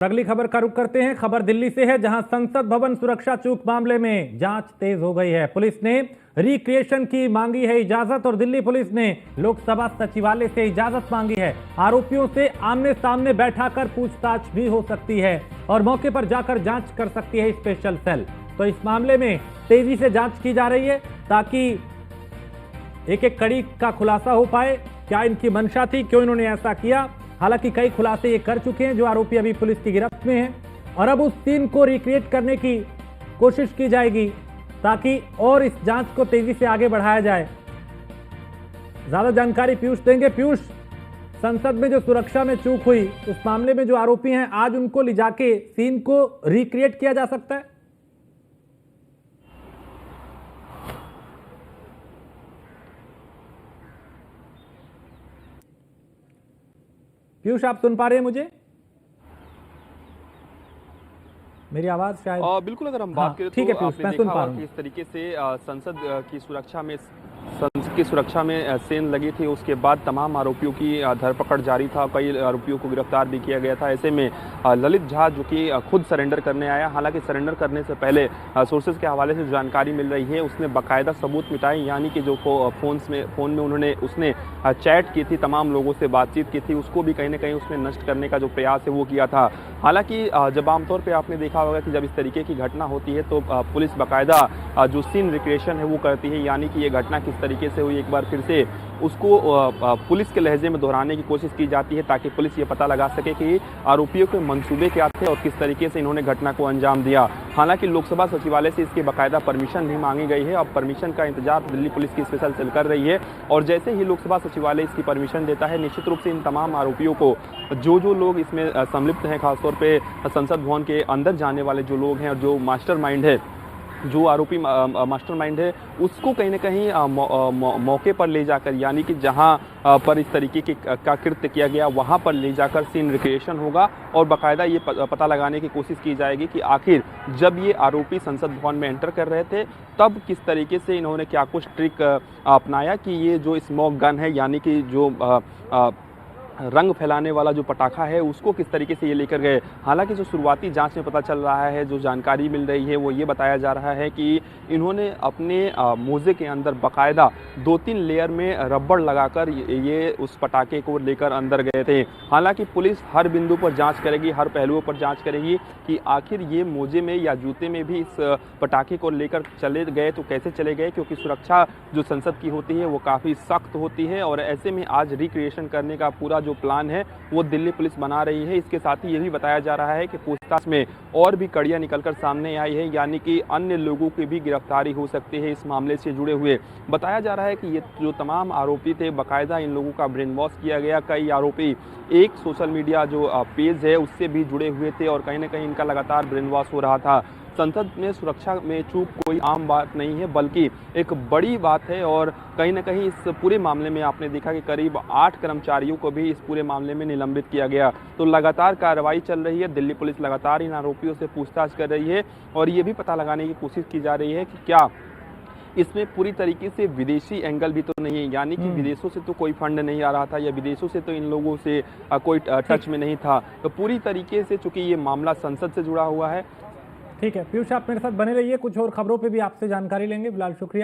अगली खबर का रुख करते हैं। खबर दिल्ली से है, जहां संसद भवन सुरक्षा चूक मामले में जांच तेज हो गई है। पुलिस ने रिक्रिएशन की मांगी है इजाजत और दिल्ली पुलिस ने लोकसभा सचिवालय से इजाजत मांगी है। आरोपियों से आमने सामने बैठाकर पूछताछ भी हो सकती है और मौके पर जाकर जांच कर सकती है स्पेशल सेल। तो इस मामले में तेजी से जांच की जा रही है ताकि एक एक कड़ी का खुलासा हो पाए। क्या इनकी मंशा थी, क्यों इन्होंने ऐसा किया? हालांकि कई खुलासे ये कर चुके हैं जो आरोपी अभी पुलिस की गिरफ्त में हैं और अब उस सीन को रिक्रिएट करने की कोशिश की जाएगी ताकि और इस जांच को तेजी से आगे बढ़ाया जाए। ज्यादा जानकारी पीयूष देंगे। पीयूष, संसद में जो सुरक्षा में चूक हुई उस मामले में जो आरोपी हैं, आज उनको ले जाके सीन को रिक्रिएट किया जा सकता है? पीयूष, आप सुन पा रहे हैं मुझे? मेरी आवाज शायद बिल्कुल। अगर हम बात करें ठीक है तो पीयूष, आपने मैं सुन देखा पा होगा रहा कि हूं। इस तरीके से संसद की सुरक्षा में सेन लगी थी। उसके बाद तमाम आरोपियों की धरपकड़ जारी था। कई आरोपियों को गिरफ्तार भी किया गया था। ऐसे में ललित झा जो कि खुद सरेंडर करने आया, हालांकि सरेंडर करने से पहले सोर्सेज के हवाले से जानकारी मिल रही है उसने बाकायदा सबूत मिटाए, यानी कि जो फोन में उसने चैट की थी, तमाम लोगों से बातचीत की थी, उसको भी कहीं ना कहीं उसने नष्ट करने का जो प्रयास है वो किया था। हालांकि जब आमतौर पर आपने देखा होगा कि जब इस तरीके की घटना होती है तो पुलिस बाकायदा जो सीन रिक्रिएशन है वो करती है, यानी कि ये घटना किस तरीके से हुई एक बार फिर से उसको पुलिस के लहजे में दोहराने की कोशिश की जाती है ताकि पुलिस ये पता लगा सके कि आरोपियों के मंसूबे क्या थे और किस तरीके से इन्होंने घटना को अंजाम दिया। हालांकि लोकसभा सचिवालय से इसकी बाकायदा परमिशन भी मांगी गई है। अब परमिशन का इंतजार दिल्ली पुलिस की स्पेशल सेल कर रही है और जैसे ही लोकसभा सचिवालय इसकी परमिशन देता है, निश्चित रूप से इन तमाम आरोपियों को जो लोग इसमें संलिप्त हैं, खासतौर पर संसद भवन के अंदर जाने वाले जो लोग हैं और जो मास्टरमाइंड है, जो आरोपी मास्टरमाइंड है, उसको कहीं ना कहीं मौके पर ले जाकर, यानी कि जहां पर इस तरीके का कृत्य किया गया वहां पर ले जाकर सीन रिक्रिएशन होगा और बाकायदा ये पता लगाने की कोशिश की जाएगी कि आखिर जब ये आरोपी संसद भवन में एंटर कर रहे थे तब किस तरीके से इन्होंने क्या कुछ ट्रिक अपनाया कि ये जो स्मोक गन है, यानी कि जो रंग फैलाने वाला जो पटाखा है, उसको किस तरीके से ये लेकर गए। हालांकि जो शुरुआती जांच में पता चल रहा है, जो जानकारी मिल रही है वो ये बताया जा रहा है कि इन्होंने अपने मोजे के अंदर बाकायदा 2-3 लेयर में रबड़ लगाकर ये उस पटाखे को लेकर अंदर गए थे। हालांकि पुलिस हर बिंदु पर जांच करेगी, हर पहलुओं पर जांच करेगी कि आखिर ये मोजे में या जूते में भी इस पटाखे को लेकर चले गए तो कैसे चले गए, क्योंकि सुरक्षा जो संसद की होती है वो काफ़ी सख्त होती है और ऐसे में आज रिक्रिएशन करने का पूरा जो प्लान है वो दिल्ली पुलिस बना रही है। इसके साथ ही ये भी बताया जा रहा है कि पूछताछ में और भी कड़ियां निकलकर सामने आई है, यानी कि अन्य लोगों की भी गिरफ्तारी हो सकती है इस मामले से जुड़े हुए। बताया जा रहा है कि ये जो तमाम आरोपी थे, बाकायदा इन लोगों का ब्रेन वॉश किया गया। कई आरोपी एक सोशल मीडिया जो पेज है उससे भी जुड़े हुए थे और कहीं ना कहीं इनका लगातार ब्रेन वॉश हो रहा था। संसद में सुरक्षा में चूक कोई आम बात नहीं है बल्कि एक बड़ी बात है और कहीं ना कहीं इस पूरे मामले में आपने देखा कि करीब 8 कर्मचारियों को भी इस पूरे मामले में निलंबित किया गया। तो लगातार कार्रवाई चल रही है, दिल्ली पुलिस लगातार इन आरोपियों से पूछताछ कर रही है और ये भी पता लगाने की कोशिश की जा रही है कि क्या इसमें पूरी तरीके से विदेशी एंगल भी तो नहीं है, यानी कि विदेशों से तो कोई फंड नहीं आ रहा था या विदेशों से तो इन लोगों से कोई टच में नहीं था। तो पूरी तरीके से चूंकि ये मामला संसद से जुड़ा हुआ है। ठीक है पीयूष, आप मेरे साथ बने रहिए, कुछ और खबरों पे भी आपसे जानकारी लेंगे। फिलहाल शुक्रिया।